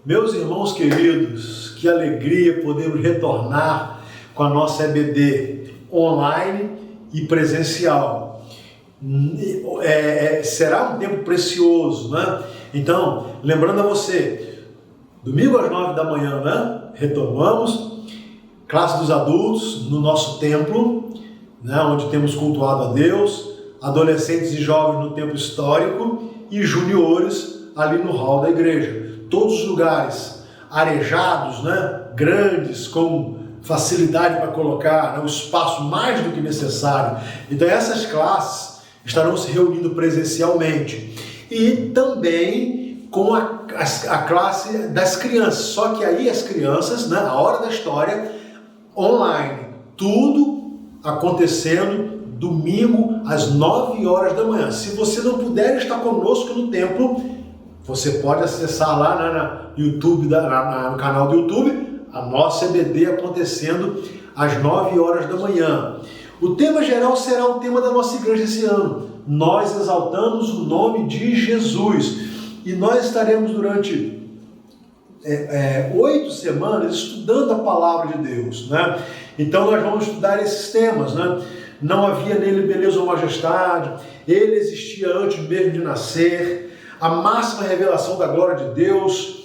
Meus irmãos queridos, que alegria podermos retornar com a nossa EBD online e presencial. Será um tempo precioso, né? Então, lembrando a você, domingo às 9 da manhã, né? Retomamos classe dos adultos no nosso templo, né? Onde temos cultuado a Deus, adolescentes e jovens no templo histórico e juniores ali no hall da igreja. Todos os lugares arejados, né? Grandes, com facilidade para colocar, né? O espaço mais do que necessário. Então essas classes estarão se reunindo presencialmente. E também com a classe das crianças. Só que aí as crianças, né? A hora da história, online. Tudo acontecendo domingo às 9 horas da manhã. Se você não puder estar conosco no templo, você pode acessar lá no YouTube, no canal do YouTube, a nossa EBD acontecendo às 9 horas da manhã. O tema geral será o tema da nossa igreja esse ano. Nós exaltamos o nome de Jesus. E nós estaremos durante 8 semanas estudando a palavra de Deus, né? Então nós vamos estudar esses temas, né? Não havia nele beleza ou majestade, ele existia antes mesmo de nascer, a máxima revelação da glória de Deus,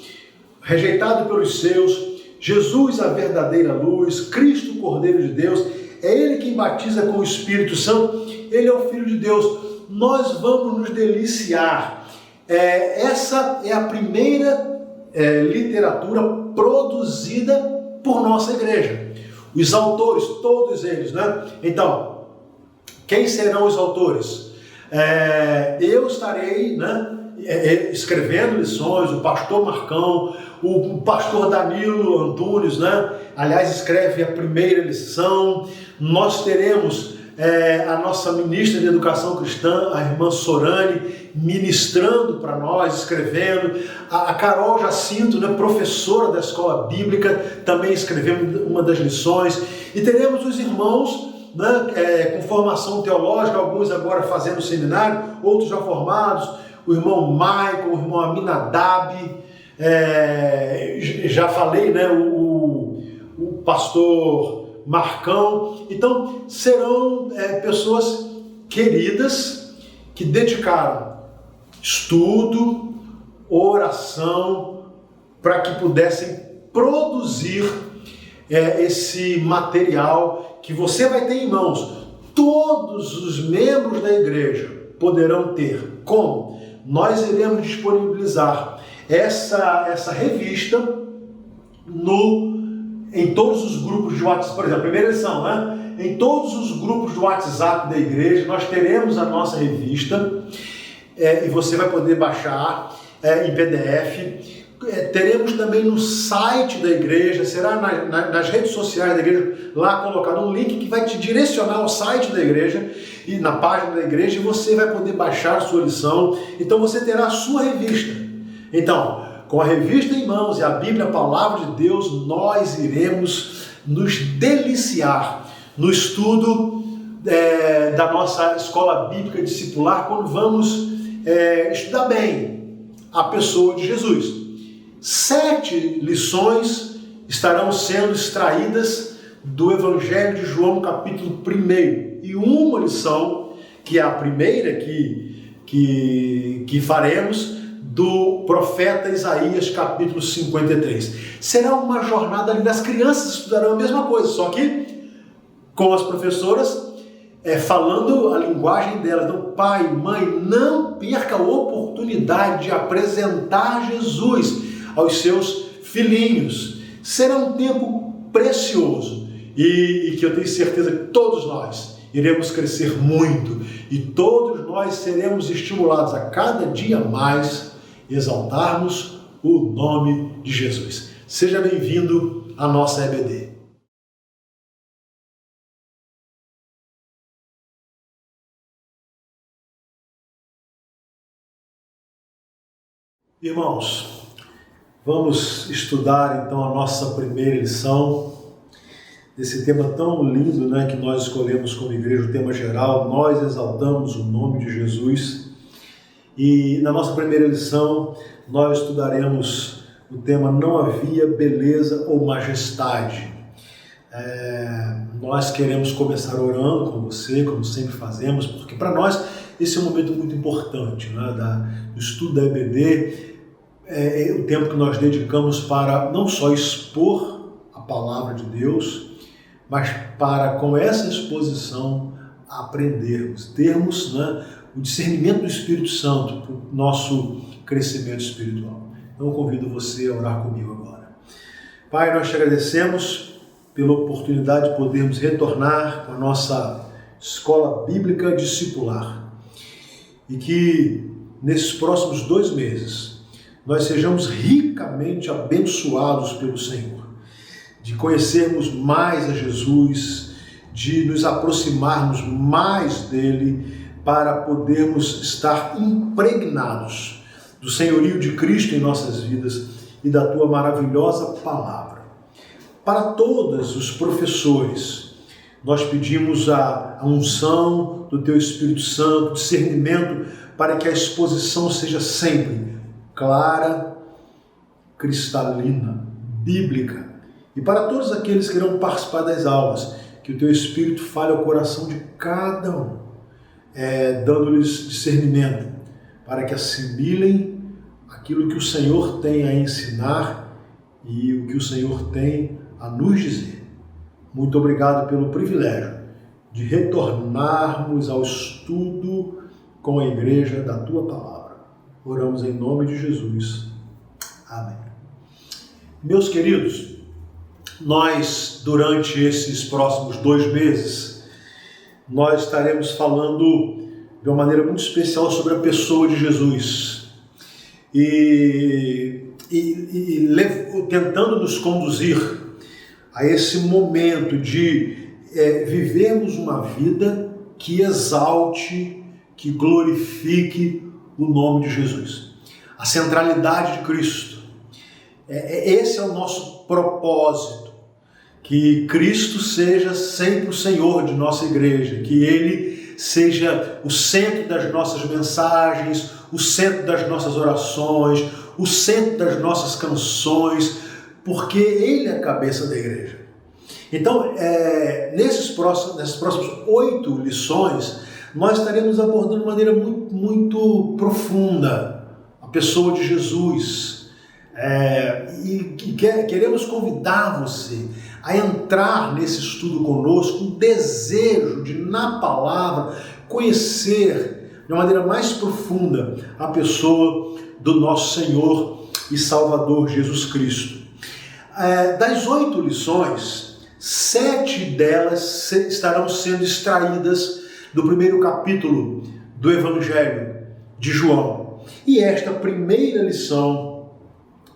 rejeitado pelos seus, Jesus a verdadeira luz, Cristo o Cordeiro de Deus, é ele quem batiza com o Espírito Santo, ele é o Filho de Deus. Nós vamos nos deliciar. Essa é a primeira literatura produzida por nossa igreja. Os autores, todos eles, né? Então, quem serão os autores? Eu estarei, né, escrevendo lições, o pastor Marcão, o pastor Danilo Antunes, né? Aliás, escreve a primeira lição. Nós teremos a nossa ministra de Educação Cristã, a irmã Sorane, ministrando para nós, escrevendo. A Carol Jacinto, né, professora da escola bíblica, também escrevendo uma das lições. E teremos os irmãos, né, com formação teológica, alguns agora fazendo seminário, outros já formados, o irmão Michael, o irmão Aminadab, já falei, né, o pastor Marcão. Então serão pessoas queridas que dedicaram estudo, oração, para que pudessem produzir esse material que você vai ter em mãos. Todos os membros da igreja poderão ter. Como? Nós iremos disponibilizar essa revista em todos os grupos de WhatsApp. Por exemplo, a primeira lição, né? Em todos os grupos de WhatsApp da igreja, nós teremos a nossa revista e você vai poder baixar em PDF. Teremos também no site da igreja, será nas redes sociais da igreja, lá colocado um link que vai te direcionar ao site da igreja e na página da igreja, e você vai poder baixar a sua lição. Então você terá a sua revista. Então, com a revista em mãos e a Bíblia, a palavra de Deus, nós iremos nos deliciar no estudo da nossa escola bíblica discipular, quando vamos estudar bem a pessoa de Jesus. 7 lições estarão sendo extraídas do Evangelho de João, capítulo 1. E uma lição, que é a primeira que faremos, do profeta Isaías, capítulo 53. Será uma jornada ali das crianças, estudarão a mesma coisa, só que com as professoras falando a linguagem delas. Então, pai, mãe, não perca a oportunidade de apresentar Jesus aos seus filhinhos. Será um tempo precioso e que eu tenho certeza que todos nós iremos crescer muito e todos nós seremos estimulados a cada dia mais exaltarmos o nome de Jesus. Seja bem-vindo à nossa EBD. Irmãos, vamos estudar então a nossa primeira lição desse tema tão lindo, né, que nós escolhemos como igreja, o tema geral. Nós exaltamos o nome de Jesus. E na nossa primeira lição nós estudaremos o tema Não Havia Beleza ou Majestade. Nós queremos começar orando com você, como sempre fazemos, porque para nós esse é um momento muito importante, né, do estudo da EBD, é o tempo que nós dedicamos para não só expor a palavra de Deus, mas para, com essa exposição, aprendermos, termos, né, o discernimento do Espírito Santo para o nosso crescimento espiritual. Então eu convido você a orar comigo agora. Pai, nós te agradecemos pela oportunidade de podermos retornar com a nossa escola bíblica discipular e que nesses próximos 2 meses nós sejamos ricamente abençoados pelo Senhor, de conhecermos mais a Jesus, de nos aproximarmos mais dele para podermos estar impregnados do senhorio de Cristo em nossas vidas e da tua maravilhosa palavra. Para todos os professores, nós pedimos a unção do teu Espírito Santo, discernimento, para que a exposição seja sempre clara, cristalina, bíblica. E para todos aqueles que irão participar das aulas, que o teu Espírito fale ao coração de cada um, dando-lhes discernimento, para que assimilem aquilo que o Senhor tem a ensinar e o que o Senhor tem a nos dizer. Muito obrigado pelo privilégio de retornarmos ao estudo com a igreja da tua palavra. Oramos em nome de Jesus. Amém. Meus queridos, nós, durante esses próximos 2 meses, nós estaremos falando de uma maneira muito especial sobre a pessoa de Jesus e tentando nos conduzir a esse momento de vivermos uma vida que exalte, que glorifique o nome de Jesus. A centralidade de Cristo. Esse é o nosso propósito. Que Cristo seja sempre o Senhor de nossa igreja, que Ele seja o centro das nossas mensagens, o centro das nossas orações, o centro das nossas canções, porque Ele é a cabeça da igreja. Então, nessas próximas 8 lições, nós estaremos abordando de maneira muito, muito profunda a pessoa de Jesus. Queremos convidar você a entrar nesse estudo conosco, um desejo de, na palavra, conhecer de uma maneira mais profunda a pessoa do nosso Senhor e Salvador Jesus Cristo. Das 8 lições, 7 delas estarão sendo extraídas do primeiro capítulo do Evangelho de João. E esta primeira lição,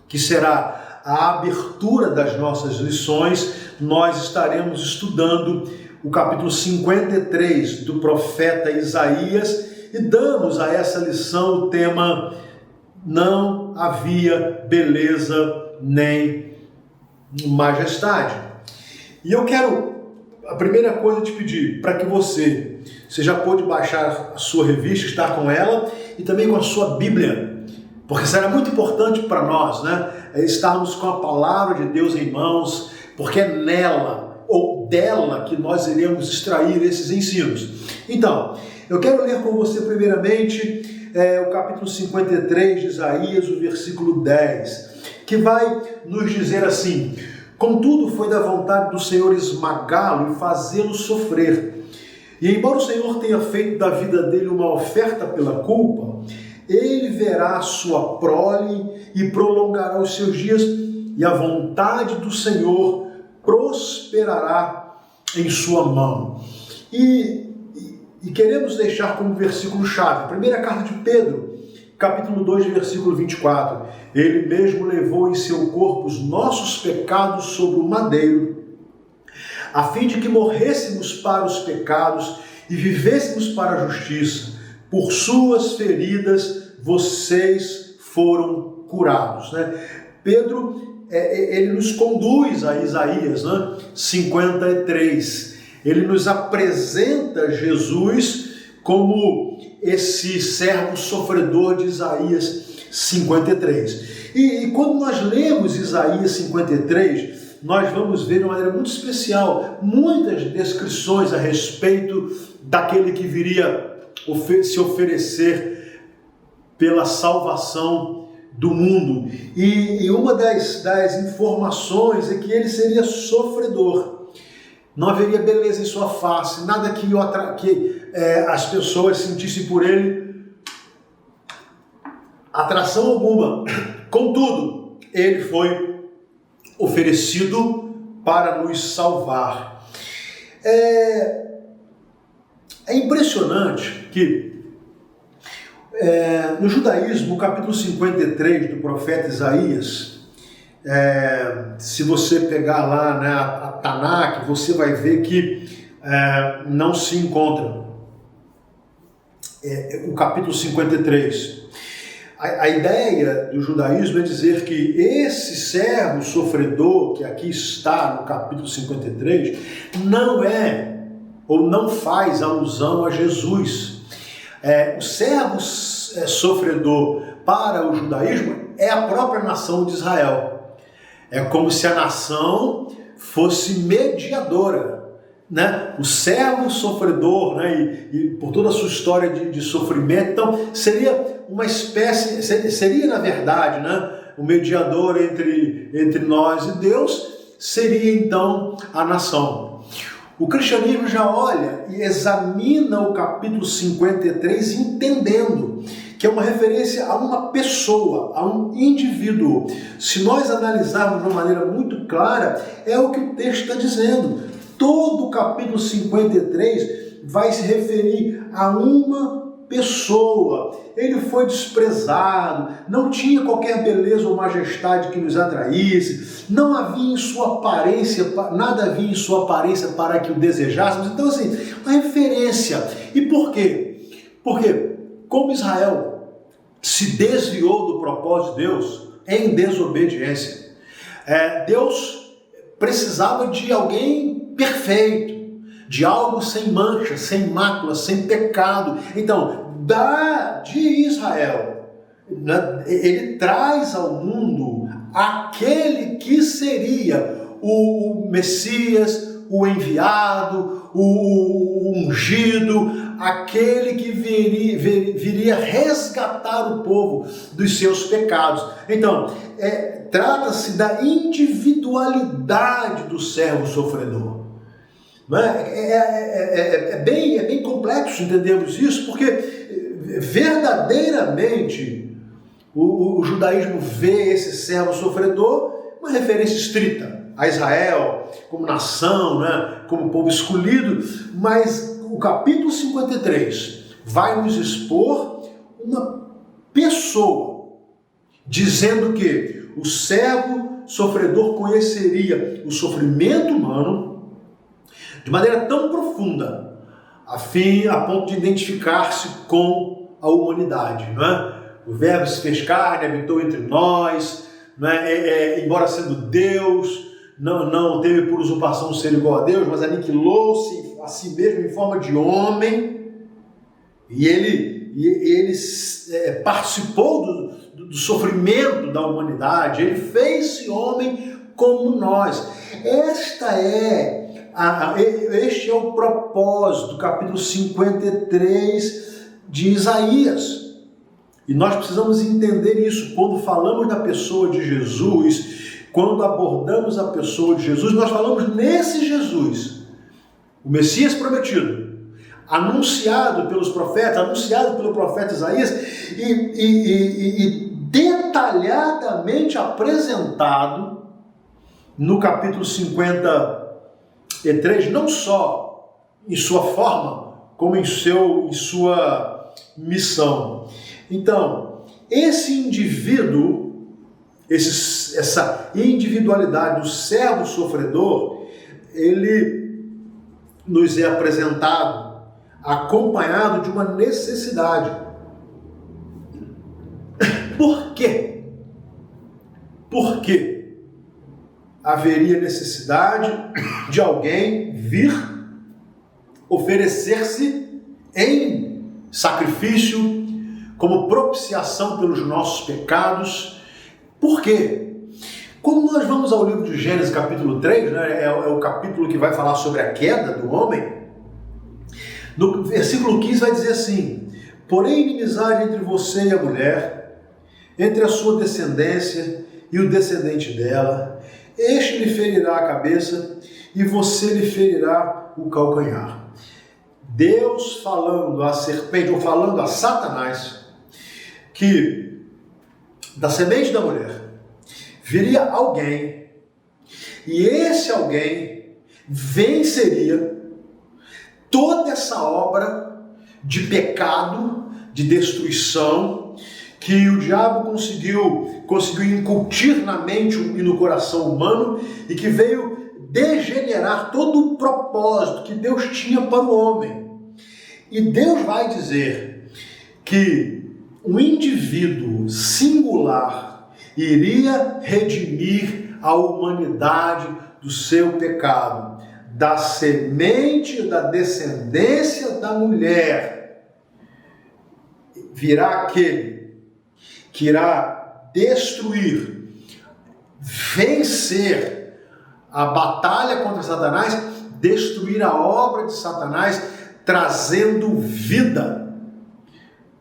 que será a abertura das nossas lições, nós estaremos estudando o capítulo 53 do profeta Isaías e damos a essa lição o tema Não Havia Beleza nem Majestade. E eu quero, a primeira coisa, te pedir para que você já pôde baixar a sua revista, estar com ela e também com a sua Bíblia, porque será muito importante para nós, né? Estarmos com a palavra de Deus em mãos, porque é nela ou dela que nós iremos extrair esses ensinos. Então, eu quero ler com você primeiramente o capítulo 53 de Isaías, o versículo 10, que vai nos dizer assim: Contudo, foi da vontade do Senhor esmagá-lo e fazê-lo sofrer. E embora o Senhor tenha feito da vida dele uma oferta pela culpa, ele verá a sua prole e prolongará os seus dias, e a vontade do Senhor prosperará em sua mão. E queremos deixar como versículo-chave, a primeira carta de Pedro, capítulo 2, versículo 24. Ele mesmo levou em seu corpo os nossos pecados sobre o madeiro, a fim de que morrêssemos para os pecados e vivêssemos para a justiça. Por suas feridas vocês foram curados. Pedro, ele nos conduz a Isaías 53. Ele nos apresenta Jesus como esse servo sofredor de Isaías 53. E quando nós lemos Isaías 53, nós vamos ver de uma maneira muito especial muitas descrições a respeito daquele que viria se oferecer pela salvação do mundo. E uma das informações é que ele seria sofredor. Não haveria beleza em sua face, nada que as pessoas sentissem por ele atração alguma. Contudo, ele foi oferecido para nos salvar. É impressionante que no judaísmo, no capítulo 53 do profeta Isaías, se você pegar lá, né, a Tanakh, você vai ver que não se encontra o capítulo 53. A ideia do judaísmo é dizer que esse servo sofredor que aqui está no capítulo 53 não é ou não faz alusão a Jesus. O servo sofredor para o judaísmo é a própria nação de Israel. É como se a nação fosse mediadora, né? O servo sofredor, né? E por toda a sua história de sofrimento, então seria uma espécie, seria na verdade, né? O mediador entre nós e Deus seria então a nação. O cristianismo já olha e examina o capítulo 53 entendendo que é uma referência a uma pessoa, a um indivíduo. Se nós analisarmos de uma maneira muito clara, é o que o texto está dizendo. Todo o capítulo 53 vai se referir a uma pessoa. Ele foi desprezado, não tinha qualquer beleza ou majestade que nos atraísse, não havia em sua aparência, nada havia em sua aparência para que o desejássemos. Então, assim, uma referência. E por quê? Porque, como Israel se desviou do propósito de Deus em desobediência, Deus precisava de alguém perfeito, de algo sem mancha, sem mácula, sem pecado. Então, de Israel, né, ele traz ao mundo aquele que seria o Messias, o enviado, o ungido, aquele que viria resgatar o povo dos seus pecados. Então, trata-se da individualidade do servo sofredor. É bem complexo entendermos isso, porque verdadeiramente o judaísmo vê esse servo sofredor uma referência estrita a Israel como nação, né, como povo escolhido, mas o capítulo 53 vai nos expor uma pessoa dizendo que o servo sofredor conheceria o sofrimento humano de maneira tão profunda, a ponto de identificar-se com a humanidade, não é? O Verbo se fez carne, habitou entre nós, não é? Embora sendo Deus, não teve por usurpação ser igual a Deus, mas aniquilou-se a si mesmo em forma de homem, e ele participou do sofrimento da humanidade, ele fez-se homem como nós. Este é o propósito do capítulo 53 de Isaías. E nós precisamos entender isso. Quando falamos da pessoa de Jesus, quando abordamos a pessoa de Jesus, nós falamos nesse Jesus, o Messias prometido, anunciado pelos profetas, anunciado pelo profeta Isaías e detalhadamente apresentado no capítulo 53, não só em sua forma, como em sua missão. Então, esse indivíduo, essa individualidade do servo sofredor, ele nos é apresentado acompanhado de uma necessidade. Por quê? Por que haveria necessidade de alguém vir oferecer-se em sacrifício como propiciação pelos nossos pecados. Por quê? Quando nós vamos ao livro de Gênesis capítulo 3, né, é o capítulo que vai falar sobre a queda do homem, no versículo 15 vai dizer assim: porém inimizade entre você e a mulher, entre a sua descendência e o descendente dela, este lhe ferirá a cabeça e você lhe ferirá o calcanhar. Deus falando à serpente, ou falando a Satanás, que da semente da mulher viria alguém, e esse alguém venceria toda essa obra de pecado, de destruição, que o diabo conseguiu incutir na mente e no coração humano, e que veio degenerar todo o propósito que Deus tinha para o homem. E Deus vai dizer que um indivíduo singular iria redimir a humanidade do seu pecado. Da semente, da descendência da mulher, virá aquele que irá destruir, vencer a batalha contra Satanás, destruir a obra de Satanás, trazendo vida,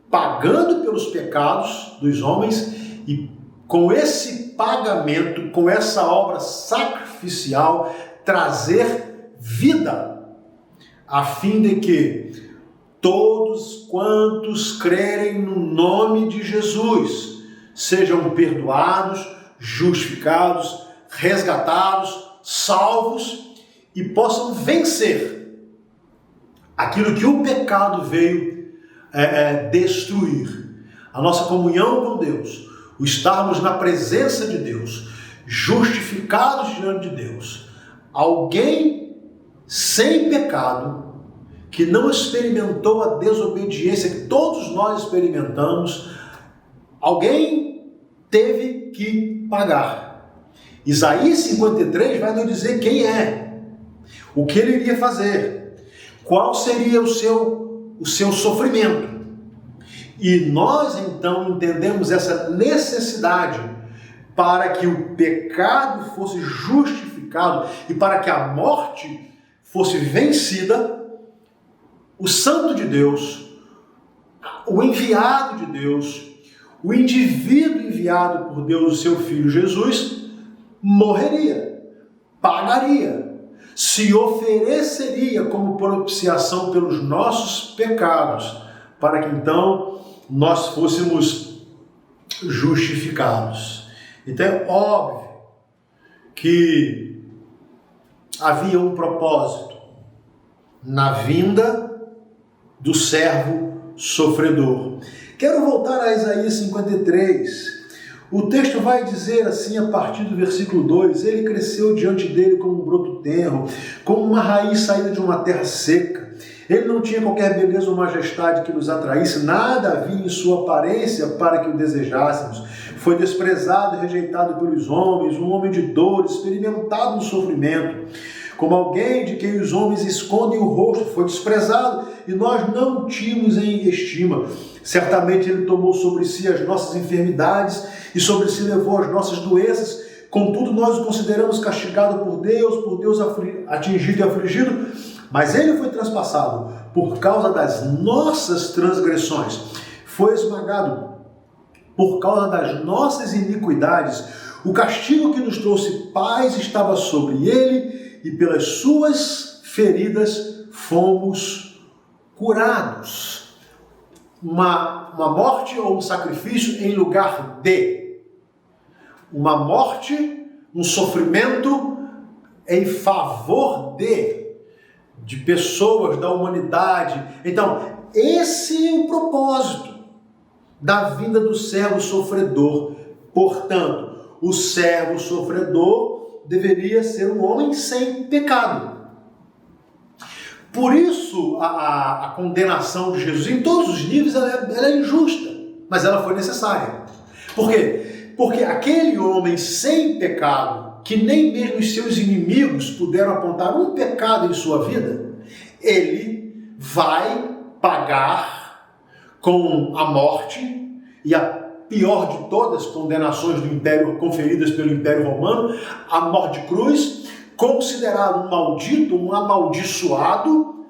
pagando pelos pecados dos homens, e com esse pagamento, com essa obra sacrificial, trazer vida, a fim de que todos quantos crerem no nome de Jesus sejam perdoados, justificados, resgatados, salvos e possam vencer aquilo que o pecado veio destruir. A nossa comunhão com Deus, o estarmos na presença de Deus, justificados diante de Deus. Alguém sem pecado, que não experimentou a desobediência que todos nós experimentamos, alguém teve que pagar. Isaías 53 vai nos dizer quem é, o que ele iria fazer, qual seria o seu sofrimento. E nós então entendemos essa necessidade para que o pecado fosse justificado e para que a morte fosse vencida. O Santo de Deus, o enviado de Deus, o indivíduo enviado por Deus, o seu Filho Jesus, morreria, pagaria, se ofereceria como propiciação pelos nossos pecados, para que então nós fôssemos justificados. Então é óbvio que havia um propósito na vinda do servo sofredor. Quero voltar a Isaías 53. O texto vai dizer assim, a partir do versículo 2: ele cresceu diante dele como um broto tenro, como uma raiz saída de uma terra seca. Ele não tinha qualquer beleza ou majestade que nos atraísse, nada havia em sua aparência para que o desejássemos. Foi desprezado e rejeitado pelos homens, um homem de dor, experimentado no sofrimento. Como alguém de quem os homens escondem o rosto, foi desprezado e nós não o tínhamos em estima. Certamente ele tomou sobre si as nossas enfermidades e sobre si levou as nossas doenças. Contudo, nós o consideramos castigado por Deus atingido e afligido, mas ele foi transpassado por causa das nossas transgressões, foi esmagado por causa das nossas iniquidades. O castigo que nos trouxe paz estava sobre ele, e pelas suas feridas fomos curados. Uma morte ou um sacrifício em lugar de. Uma morte, um sofrimento em favor de pessoas, da humanidade. Então, esse é o propósito da vinda do servo sofredor. Portanto, o servo sofredor deveria ser um homem sem pecado. Por isso, a condenação de Jesus, em todos os níveis, ela é injusta, mas ela foi necessária. Por quê? Porque aquele homem sem pecado, que nem mesmo os seus inimigos puderam apontar um pecado em sua vida, ele vai pagar com a morte, e a pior de todas as condenações do império conferidas pelo Império Romano, a morte de cruz, considerado um maldito, um amaldiçoado,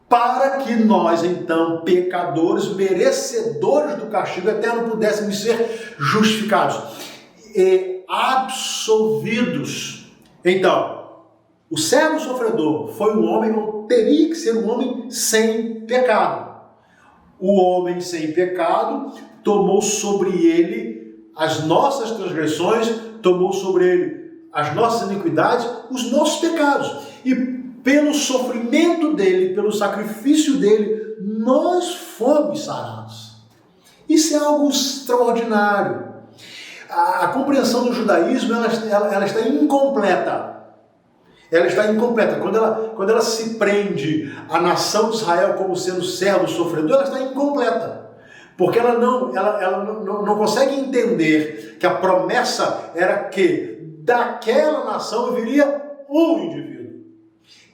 para que nós, então, pecadores, merecedores do castigo eterno, pudéssemos ser justificados e absolvidos. Então, o servo sofredor foi um homem, ou teria que ser um homem sem pecado. O homem sem pecado tomou sobre ele as nossas transgressões, tomou sobre ele as nossas iniquidades, os nossos pecados. E pelo sofrimento dele, pelo sacrifício dele, nós fomos sarados. Isso é algo extraordinário. A compreensão do judaísmo ela está incompleta. Ela está incompleta. Quando ela se prende à nação de Israel como sendo servo sofredor, ela está incompleta. Porque ela não consegue entender que a promessa era que daquela nação viria um indivíduo.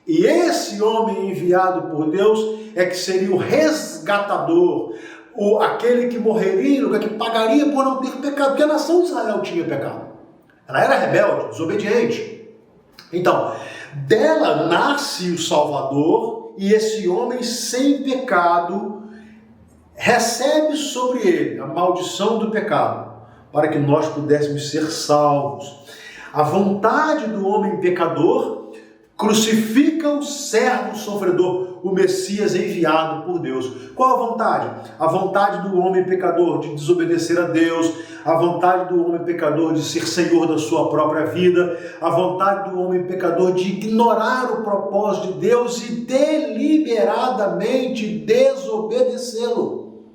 E esse homem enviado por Deus é que seria o resgatador, aquele que morreria, que pagaria por não ter pecado. Porque a nação de Israel tinha pecado. Ela era rebelde, desobediente. Então, dela nasce o Salvador, e esse homem sem pecado recebe sobre ele a maldição do pecado, para que nós pudéssemos ser salvos. A vontade do homem pecador crucifica o servo sofredor, o Messias enviado por Deus. Qual a vontade? A vontade do homem pecador de desobedecer a Deus, a vontade do homem pecador de ser senhor da sua própria vida, a vontade do homem pecador de ignorar o propósito de Deus e deliberadamente desobedecê-lo.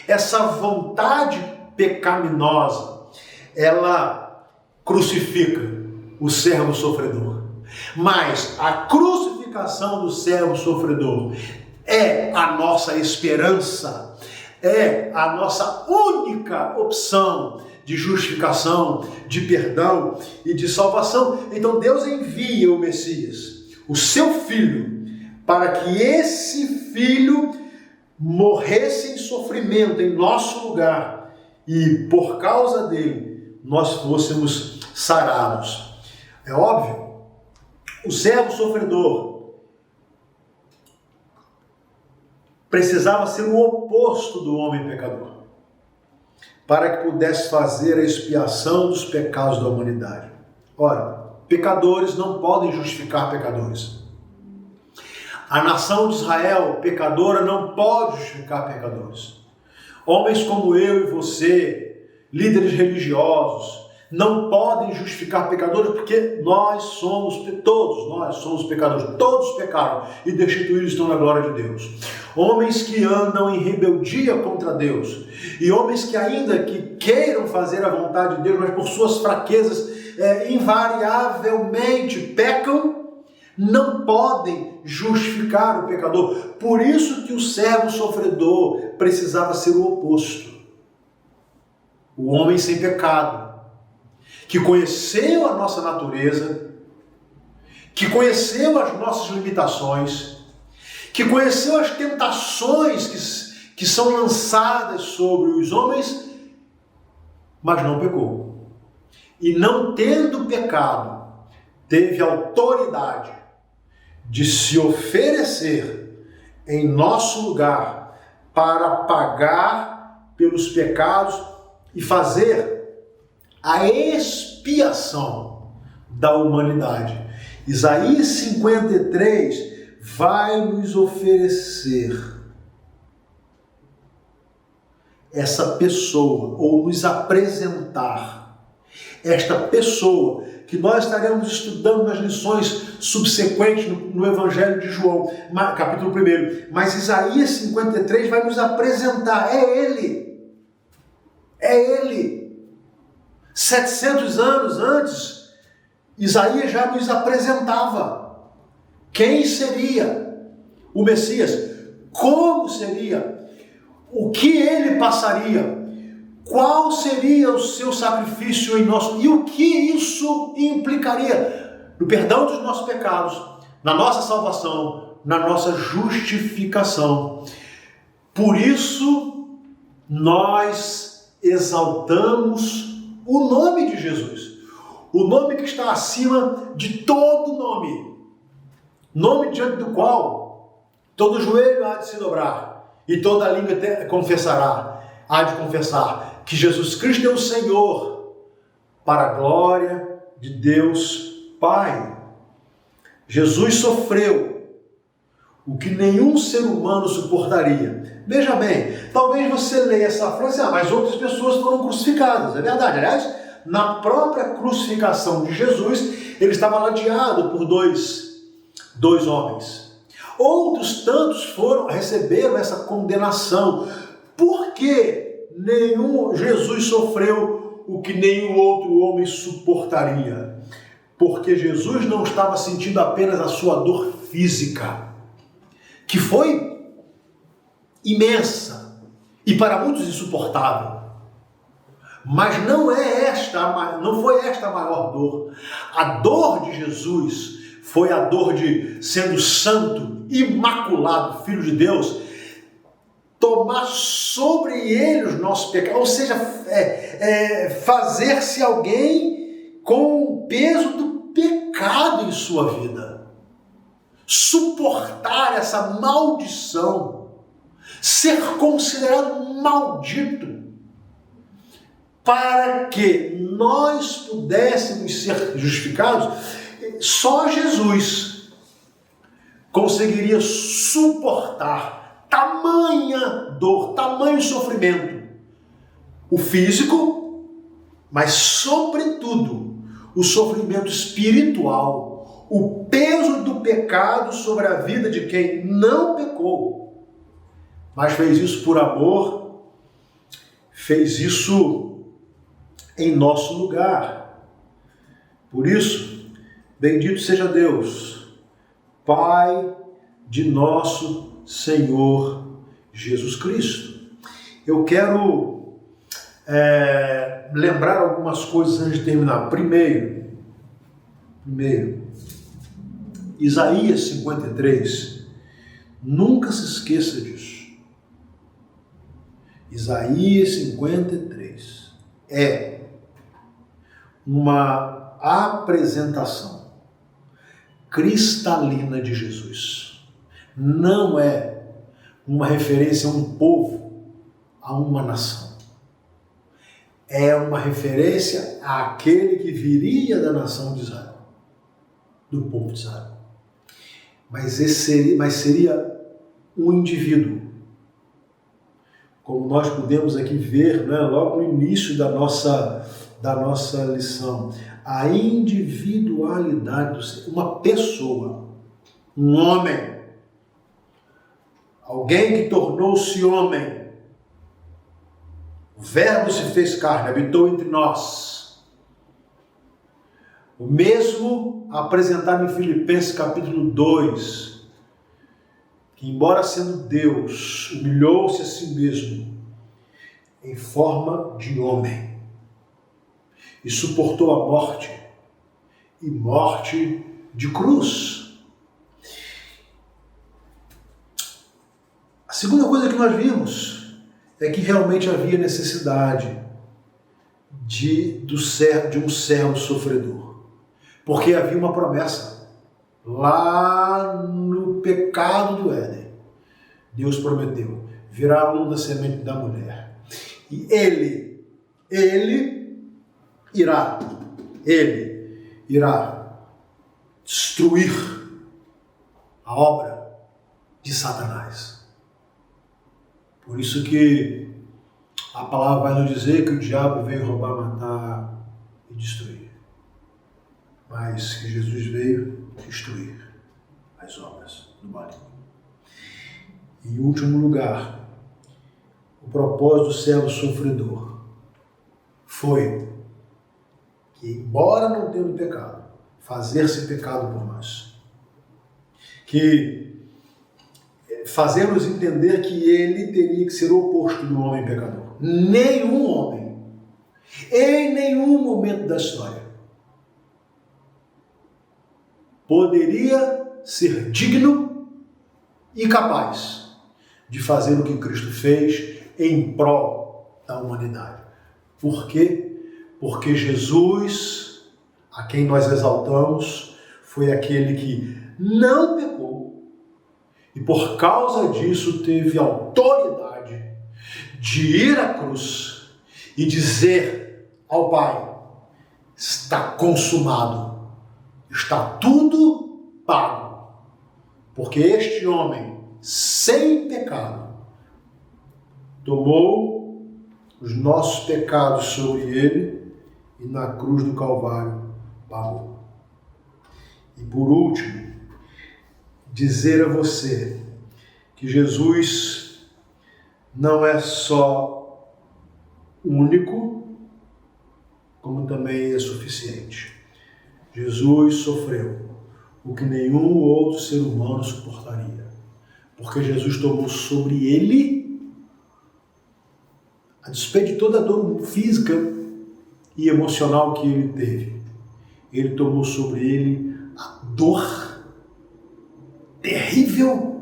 Essa vontade pecaminosa, ela crucifica o servo sofredor. Mas a crucificação do servo sofredor é a nossa esperança, é a nossa única opção de justificação, de perdão e de salvação. Então Deus envia o Messias, o seu Filho, para que esse Filho morresse em sofrimento em nosso lugar e por causa dele nós fôssemos sarados. É óbvio, o servo sofredor precisava ser o oposto do homem pecador, para que pudesse fazer a expiação dos pecados da humanidade. Ora, pecadores não podem justificar pecadores. A nação de Israel, pecadora, não pode justificar pecadores. Homens como eu e você, líderes religiosos, não podem justificar pecadores, porque todos nós somos pecadores, todos pecaram e destituídos estão na glória de Deus. Homens que andam em rebeldia contra Deus, e homens que ainda que queiram fazer a vontade de Deus, mas por suas fraquezas invariavelmente pecam, não podem justificar o pecador. Por isso que o servo sofredor precisava ser o oposto. O homem sem pecado, que conheceu a nossa natureza, que conheceu as nossas limitações, que conheceu as tentações que são lançadas sobre os homens, mas não pecou. E não tendo pecado, teve autoridade de se oferecer em nosso lugar para pagar pelos pecados e fazer a expiação da humanidade. Isaías 53 vai nos oferecer essa pessoa, ou nos apresentar esta pessoa, que nós estaremos estudando nas lições subsequentes no Evangelho de João, capítulo 1. Mas Isaías 53 vai nos apresentar, é Ele. É Ele. 700 anos antes, Isaías já nos apresentava quem seria o Messias, como seria, o que ele passaria, qual seria o seu sacrifício em nosso, e o que isso implicaria no perdão dos nossos pecados, na nossa salvação, na nossa justificação. Por isso, nós exaltamos o nome de Jesus. O nome que está acima de todo nome. Nome diante do qual todo joelho há de se dobrar e toda língua há de confessar que Jesus Cristo é o Senhor, para a glória de Deus Pai. Jesus sofreu o que nenhum ser humano suportaria. Veja bem, talvez você leia essa frase, mas outras pessoas foram crucificadas. É verdade. Aliás, na própria crucificação de Jesus, ele estava ladeado por dois homens. Outros tantos receberam essa condenação. Por que Jesus sofreu o que nenhum outro homem suportaria? Porque Jesus não estava sentindo apenas a sua dor física, que foi imensa e para muitos insuportável. Mas não foi esta a maior dor. A dor de Jesus foi a dor de, sendo santo, imaculado, Filho de Deus, tomar sobre ele os nossos pecados, ou seja, fazer-se alguém com o peso do pecado em sua vida. Suportar essa maldição, ser considerado maldito, para que nós pudéssemos ser justificados. Só Jesus conseguiria suportar tamanha dor, tamanho sofrimento, o físico, mas sobretudo o sofrimento espiritual, o peso do pecado sobre a vida de quem não pecou, mas fez isso por amor, fez isso em nosso lugar. Por isso, bendito seja Deus, Pai de nosso Senhor Jesus Cristo. Eu quero lembrar algumas coisas antes de terminar. Primeiro, Isaías 53, nunca se esqueça disso. Isaías 53 é uma apresentação cristalina de Jesus. Não é uma referência a um povo, a uma nação. É uma referência àquele que viria da nação de Israel, do povo de Israel. Mas seria um indivíduo. Como nós podemos aqui ver, né, logo no início da nossa lição, a individualidade do ser, uma pessoa, um homem, alguém que tornou-se homem, o Verbo se fez carne, habitou entre nós. O mesmo apresentado em Filipenses capítulo 2, que embora sendo Deus, humilhou-se a si mesmo em forma de homem e suportou a morte, e morte de cruz. A segunda coisa que nós vimos é que realmente havia necessidade de um servo sofredor, porque havia uma promessa lá no pecado do Éden. Deus prometeu: virá um da semente da mulher, e ele irá destruir a obra de Satanás. Por isso que a palavra vai nos dizer que o diabo veio roubar, matar e destruir, mas que Jesus veio destruir as obras do maligno. Em último lugar, o propósito do servo sofredor foi que, embora não tendo pecado, fazer-se pecado por nós. Que fazer-nos entender que ele teria que ser o oposto do homem pecador. Nenhum homem, em nenhum momento da história, poderia ser digno e capaz de fazer o que Cristo fez em prol da humanidade. Por quê? Porque Jesus, a quem nós exaltamos, foi aquele que não pecou e por causa disso teve autoridade de ir à cruz e dizer ao Pai: está consumado, está tudo pago, porque este homem sem pecado tomou os nossos pecados sobre ele e na cruz do Calvário pagou. E por último, dizer a você que Jesus não é só único, como também é suficiente. Jesus sofreu o que nenhum outro ser humano suportaria, porque Jesus tomou sobre ele, a despeito de toda a dor física e emocional que ele teve, ele tomou sobre ele a dor terrível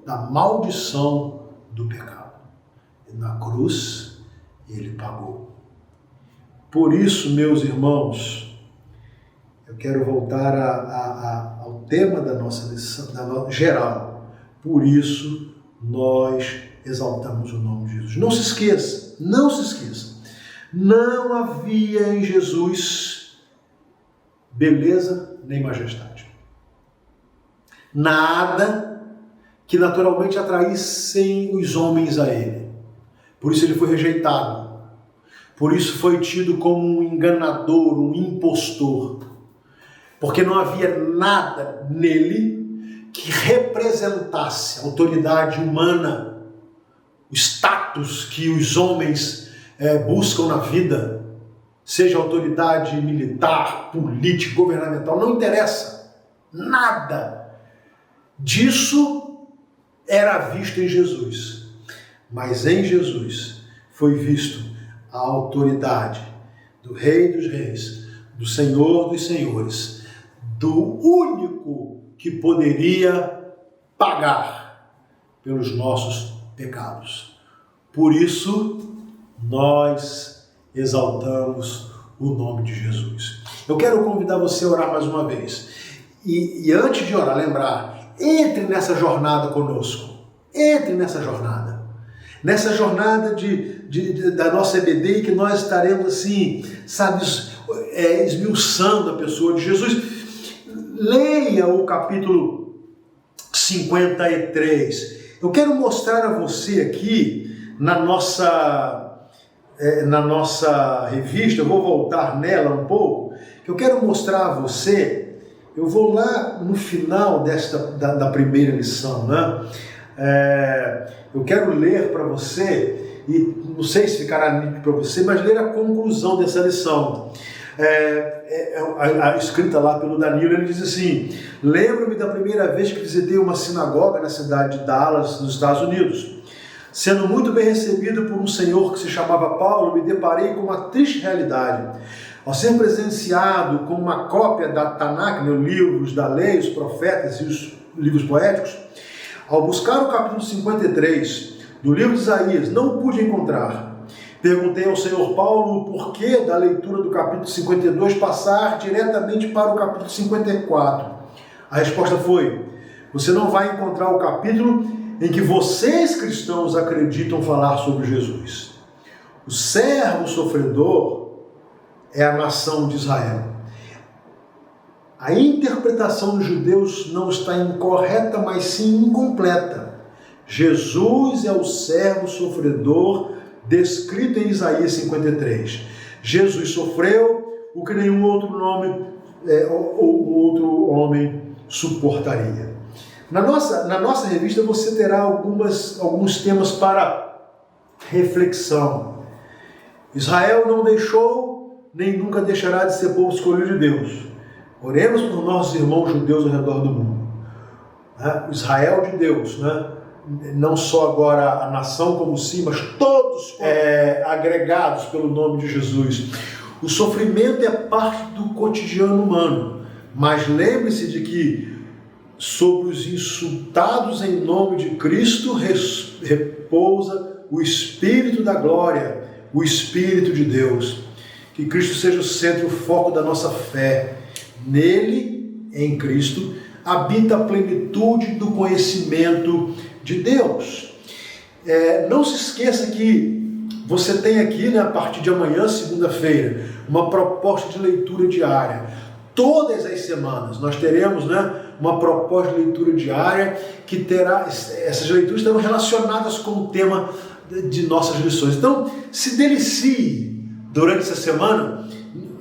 da maldição do pecado. E na cruz ele pagou. Por isso, meus irmãos, eu quero voltar ao tema da nossa lição geral. Por isso, nós exaltamos o nome de Jesus. Não se esqueça, não se esqueça. Não havia em Jesus beleza nem majestade. Nada que naturalmente atraíssem os homens a ele. Por isso ele foi rejeitado. Por isso foi tido como um enganador, um impostor. Porque não havia nada nele que representasse a autoridade humana, o status que os homens buscam na vida, seja autoridade militar, política, governamental, não interessa. Nada disso era visto em Jesus. Mas em Jesus foi visto a autoridade do Rei dos Reis, do Senhor dos Senhores, do único que poderia pagar pelos nossos pecados. Por isso, nós exaltamos o nome de Jesus. Eu quero convidar você a orar mais uma vez. E antes de orar, lembrar, entre nessa jornada conosco. Entre nessa jornada. Nessa jornada da nossa EBD, que nós estaremos assim, sabe, esmiuçando a pessoa de Jesus. Leia o capítulo 53. Eu quero mostrar a você aqui, na nossa revista, eu vou voltar nela um pouco, que eu quero mostrar a você, eu vou lá no final da primeira lição, né? Eu quero ler para você, e não sei se ficará nítido para você, mas ler a conclusão dessa lição. Escrita lá pelo Danilo, ele diz assim: lembro-me da primeira vez que visitei uma sinagoga na cidade de Dallas, nos Estados Unidos. Sendo muito bem recebido por um senhor que se chamava Paulo, me deparei com uma triste realidade. Ao ser presenciado com uma cópia da Tanakh, os livros da lei, os profetas e os livros poéticos, ao buscar o capítulo 53 do livro de Isaías, não pude encontrar. Perguntei ao senhor Paulo o porquê da leitura do capítulo 52 passar diretamente para o capítulo 54. A resposta foi: você não vai encontrar o capítulo em que vocês cristãos acreditam falar sobre Jesus. O servo sofredor é a nação de Israel. A interpretação dos judeus não está incorreta, mas sim incompleta. Jesus é o servo sofredor descrito em Isaías 53. Jesus sofreu o que nenhum outro homem suportaria. Na nossa revista você terá alguns temas para reflexão. Israel não deixou, nem nunca deixará de ser povo escolhido de Deus. Oremos por nossos irmãos judeus ao redor do mundo. O Israel de Deus, né? Não só agora a nação como sim, mas todos agregados pelo nome de Jesus. O sofrimento é parte do cotidiano humano, mas lembre-se de que sobre os insultados em nome de Cristo repousa o Espírito da glória, o Espírito de Deus. Que Cristo seja o centro e o foco da nossa fé. Nele, em Cristo, habita a plenitude do conhecimento de Deus. Não se esqueça que você tem aqui, a partir de amanhã, segunda-feira, uma proposta de leitura diária. Todas as semanas nós teremos uma proposta de leitura diária que terá, essas leituras estarão relacionadas com o tema de nossas lições. Então, se delicie durante essa semana,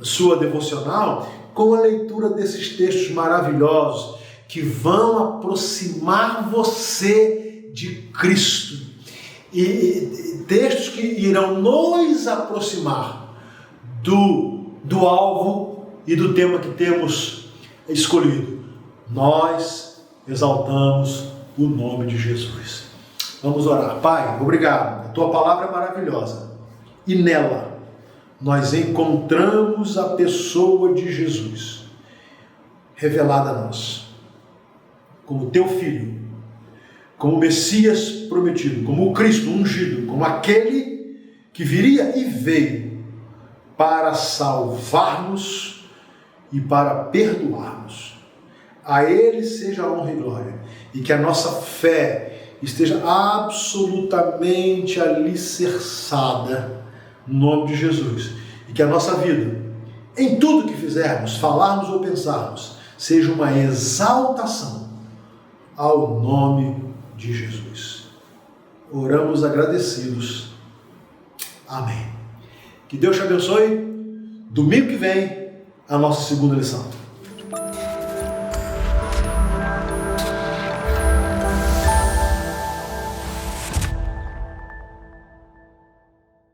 sua devocional, com a leitura desses textos maravilhosos que vão aproximar você de Cristo. E textos que irão nos aproximar do alvo e do tema que temos escolhido. Nós exaltamos o nome de Jesus. Vamos orar. Pai, obrigado. A tua palavra é maravilhosa. E nela nós encontramos a pessoa de Jesus revelada a nós, como teu Filho, como o Messias prometido, como o Cristo ungido, como aquele que viria e veio para salvar-nos e para perdoar-nos. A Ele seja a honra e glória, e que a nossa fé esteja absolutamente alicerçada no nome de Jesus, e que a nossa vida, em tudo que fizermos, falarmos ou pensarmos, seja uma exaltação ao nome de Jesus. Oramos agradecidos. Amém. Que Deus te abençoe. Domingo que vem, a nossa segunda lição.